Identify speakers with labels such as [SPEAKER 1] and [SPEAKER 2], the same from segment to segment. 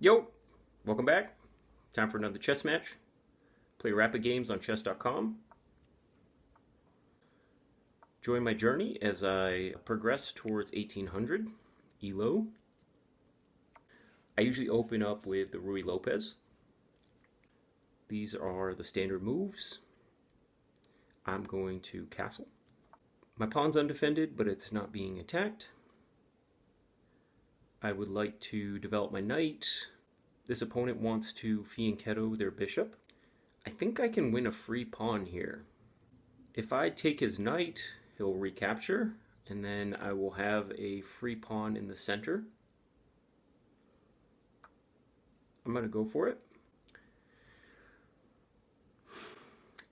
[SPEAKER 1] Yo, welcome back. Time for another chess match. Play rapid games on chess.com. Join my journey as I progress towards 1800 ELO. I usually open up with the Ruy Lopez. These are the standard moves. I'm going to castle. My pawn's undefended, but it's not being attacked. I would like to develop my knight. This opponent wants to fianchetto their bishop. I think I can win a free pawn here. If I take his knight, he'll recapture, and then I will have a free pawn in the center. I'm going to go for it.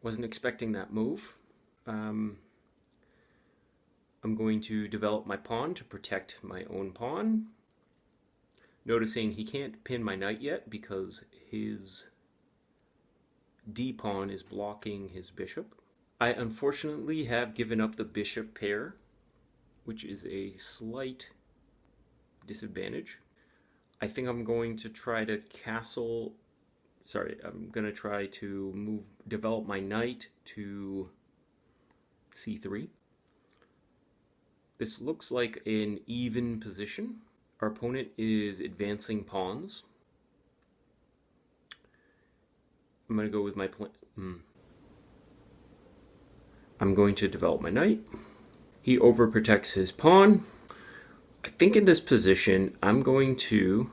[SPEAKER 1] Wasn't expecting that move. I'm going to develop my pawn to protect my own pawn. Noticing he can't pin my knight yet because his d-pawn is blocking his bishop. I unfortunately have given up the bishop pair, which is a slight disadvantage. I think I'm going to try to I'm going to try to develop my knight to c3. This looks like an even position. Our opponent is advancing pawns. I'm going to go with my plan. I'm going to develop my knight. He overprotects his pawn. I think in this position, I'm going to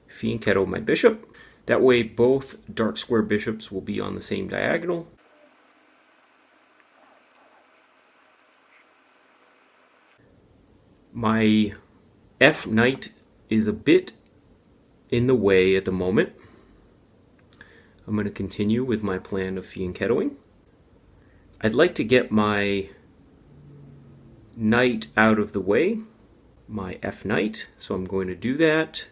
[SPEAKER 1] fianchetto my bishop. That way, both dark square bishops will be on the same diagonal. My F knight is a bit in the way at the moment. I'm going to continue with my plan of fianchettoing. I'd like to get my knight out of the way, my F knight, so I'm going to do that.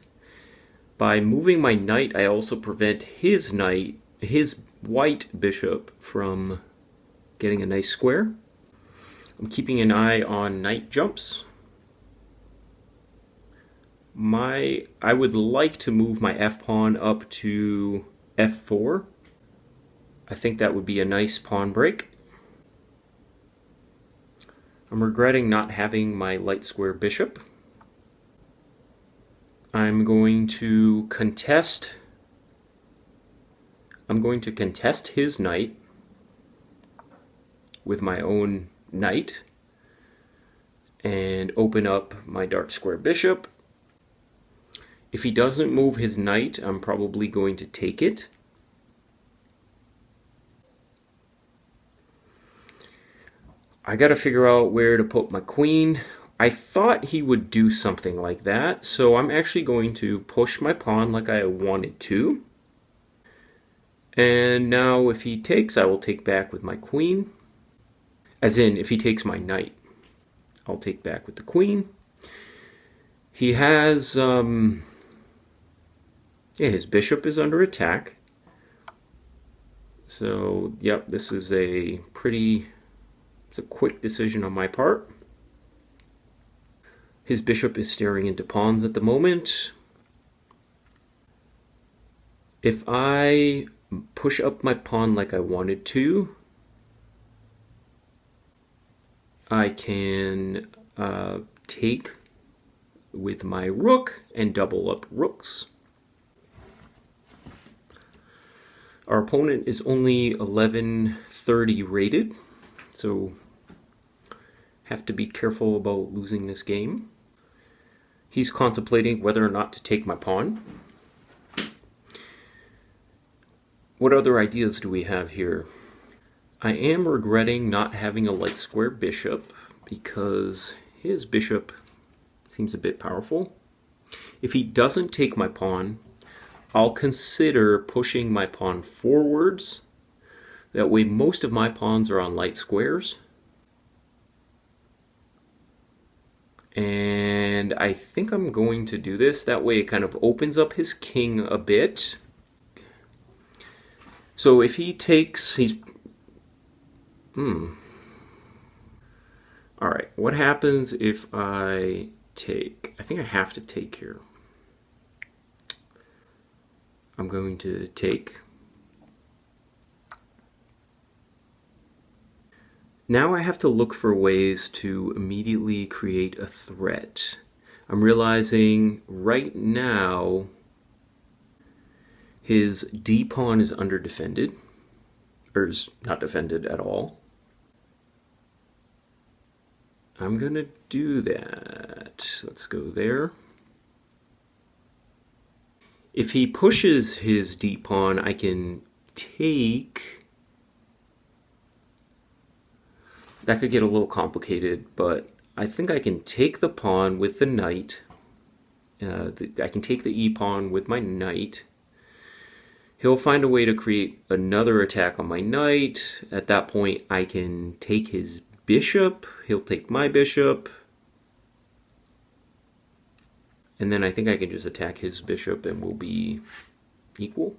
[SPEAKER 1] By moving my knight, I also prevent his white bishop from getting a nice square. I'm keeping an eye on knight jumps. I would like to move my f-pawn up to f4. I think that would be a nice pawn break. I'm regretting not having my light square bishop. I'm going to contest his knight with my own knight and open up my dark square bishop. If he doesn't move his knight, I'm probably going to take it. I gotta figure out where to put my queen. I thought he would do something like that, so I'm actually going to push my pawn like I wanted to. And now if he takes, I will take back with my queen. As in, if he takes my knight, I'll take back with the queen. He has... his bishop is under attack. So, yep, this is it's a quick decision on my part. His bishop is staring into pawns at the moment. If I push up my pawn like I wanted to, I can take with my rook and double up rooks. Our opponent is only 1130 rated, so have to be careful about losing this game. He's contemplating whether or not to take my pawn. What other ideas do we have here? I am regretting not having a light square bishop because his bishop seems a bit powerful. If he doesn't take my pawn, I'll consider pushing my pawn forwards. That way most of my pawns are on light squares. And I think I'm going to do this. That way it kind of opens up his king a bit. So if he takes, Alright, what happens if I take? I think I have to take here. I'm going to take. Now I have to look for ways to immediately create a threat. I'm realizing right now his D pawn is under defended, or is not defended at all. I'm going to do that. Let's go there. If he pushes his D pawn, I can take. That could get a little complicated, but I think I can take the pawn with the knight. I can take the E pawn with my knight. He'll find a way to create another attack on my knight. At that point, I can take his bishop. He'll take my bishop. And then I think I can just attack his bishop and we'll be equal.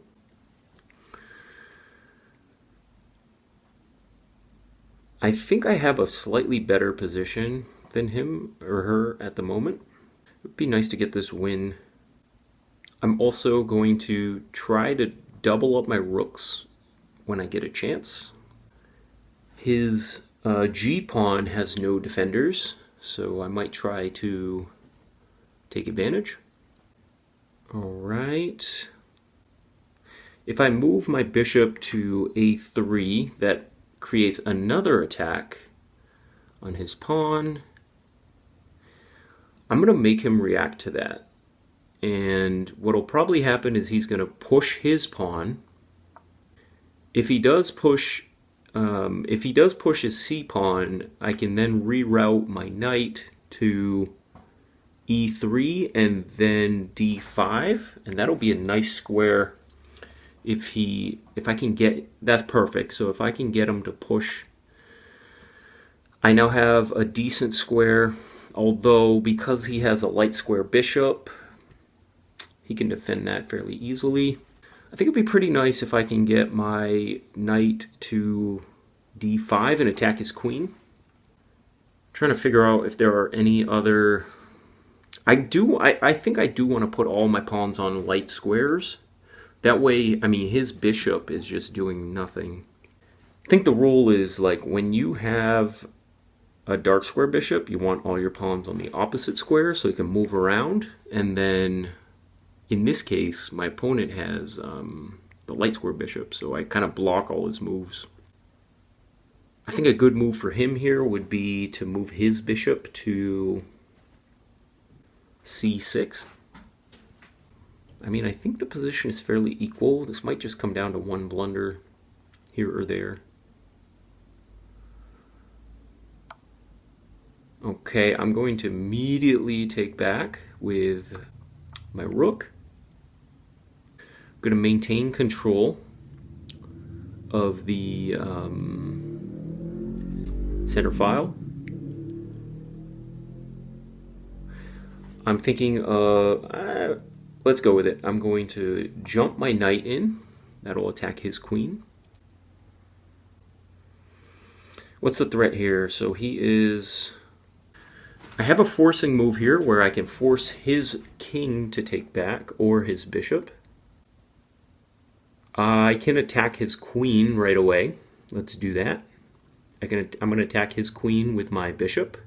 [SPEAKER 1] I think I have a slightly better position than him or her at the moment. It would be nice to get this win. I'm also going to try to double up my rooks when I get a chance. His G pawn has no defenders, so I might try to take advantage. All right. If I move my bishop to A3, that creates another attack on his pawn. I'm going to make him react to that. And what'll probably happen is he's going to push his pawn. If he does push his C pawn, I can then reroute my knight to E3 and then D5, and that'll be a nice square. If I can get, that's perfect. So if I can get him to push, I now have a decent square, although because he has a light square bishop, he can defend that fairly easily. I think it'd be pretty nice if I can get my knight to D5 and attack his queen. I'm trying to figure out if there are any other. I think I do want to put all my pawns on light squares. That way, I mean, his bishop is just doing nothing. I think the rule is, like, when you have a dark square bishop, you want all your pawns on the opposite square so you can move around. And then, in this case, my opponent has the light square bishop, so I kind of block all his moves. I think a good move for him here would be to move his bishop to C6. I mean, I think the position is fairly equal. This might just come down to one blunder here or there. Okay, I'm going to immediately take back with my rook. I'm going to maintain control of the center file. I'm thinking let's go with it. I'm going to jump my knight in. That'll attack his queen. What's the threat here? So he is. I have a forcing move here where I can force his king to take back or his bishop. I can attack his queen right away. Let's do that. I'm going to attack his queen with my bishop.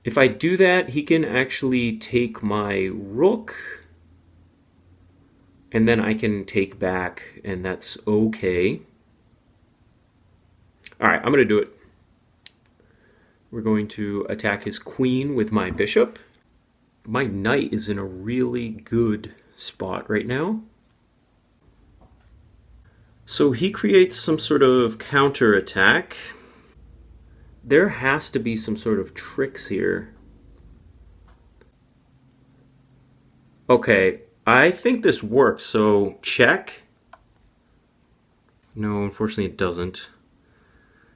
[SPEAKER 1] If I do that, he can actually take my rook. And then I can take back, and that's okay. All right, I'm going to do it. We're going to attack his queen with my bishop. My knight is in a really good spot right now. So he creates some sort of counter attack. There has to be some sort of tricks here. Okay. I think this works, so check. No, unfortunately it doesn't.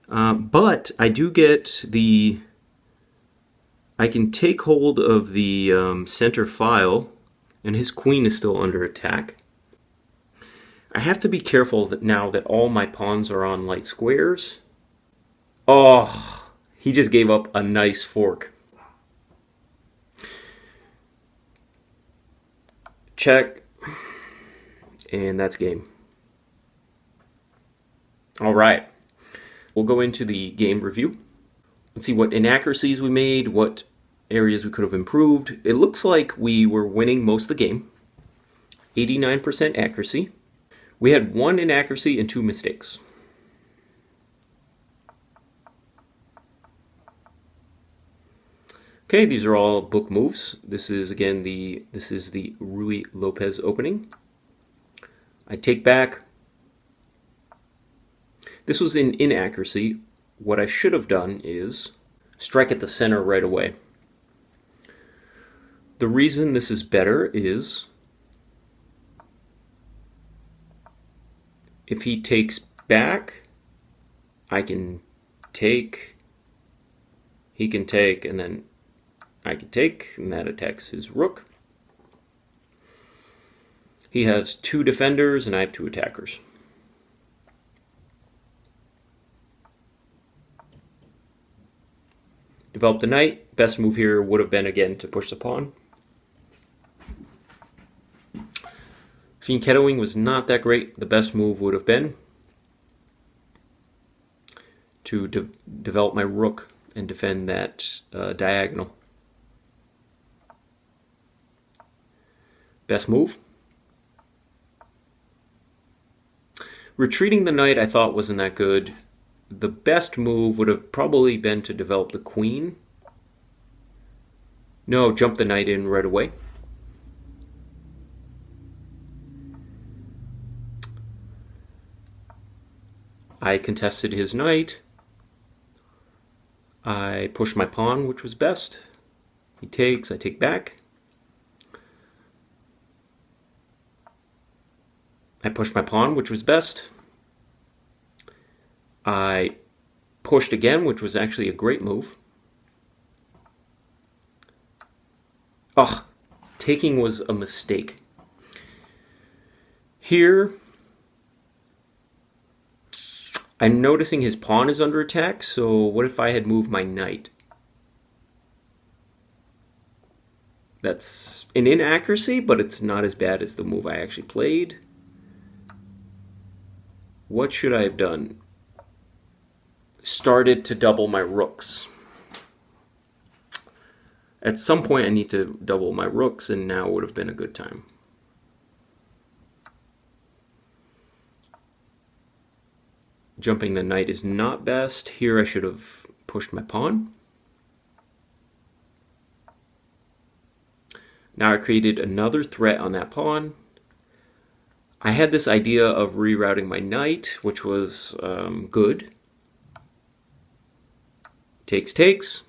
[SPEAKER 1] But I do get the. I can take hold of the center file, and his queen is still under attack. I have to be careful that now that all my pawns are on light squares. Oh, he just gave up a nice fork. Check. And that's game. All right. We'll go into the game review. Let's see what inaccuracies we made, what areas we could have improved. It looks like we were winning most of the game. 89% accuracy. We had 1 inaccuracy and 2 mistakes. Okay, these are all book moves. This is again the Ruy Lopez opening. I take back. This was an inaccuracy. What I should have done is strike at the center right away. The reason this is better is if he takes back, I can take, he can take, and then I can take, and that attacks his rook. He has 2 defenders, and I have 2 attackers. Develop the knight. Best move here would have been, again, to push the pawn. Fianchettoing was not that great. The best move would have been to develop my rook and defend that diagonal. Best move. Retreating the knight I thought wasn't that good. The best move would have probably been to develop the queen. No, jump the knight in right away. I contested his knight. I pushed my pawn, which was best. He takes, I take back. I pushed my pawn, which was best. I pushed again, which was actually a great move. Ugh, taking was a mistake. Here, I'm noticing his pawn is under attack, so what if I had moved my knight? That's an inaccuracy, but it's not as bad as the move I actually played. What should I have done? Started to double my rooks. At some point I need to double my rooks, and now would have been a good time. Jumping the knight is not best. Here I should have pushed my pawn. Now I created another threat on that pawn. I had this idea of rerouting my knight, which was good. Takes, takes.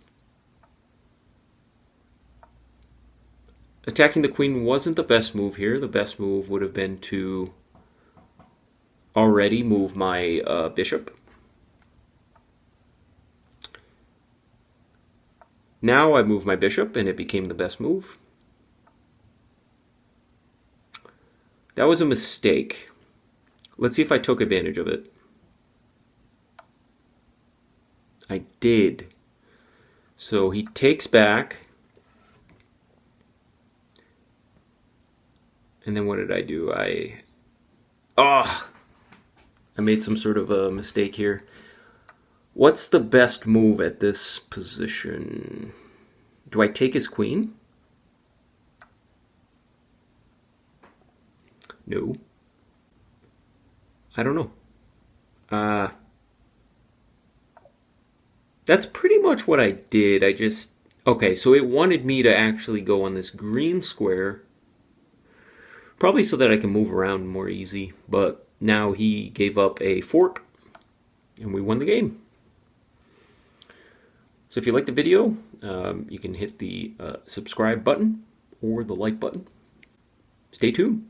[SPEAKER 1] Attacking the queen wasn't the best move here. The best move would have been to already move my bishop. Now I move my bishop, and it became the best move. That was a mistake. Let's see if I took advantage of it. I did. So he takes back. And then what did I do? I made some sort of a mistake here. What's the best move at this position? Do I take his queen? No. I don't know. That's pretty much what I did. Okay, so it wanted me to actually go on this green square. Probably so that I can move around more easy. But now he gave up a fork, and we won the game. So if you liked the video, you can hit the subscribe button or the like button. Stay tuned.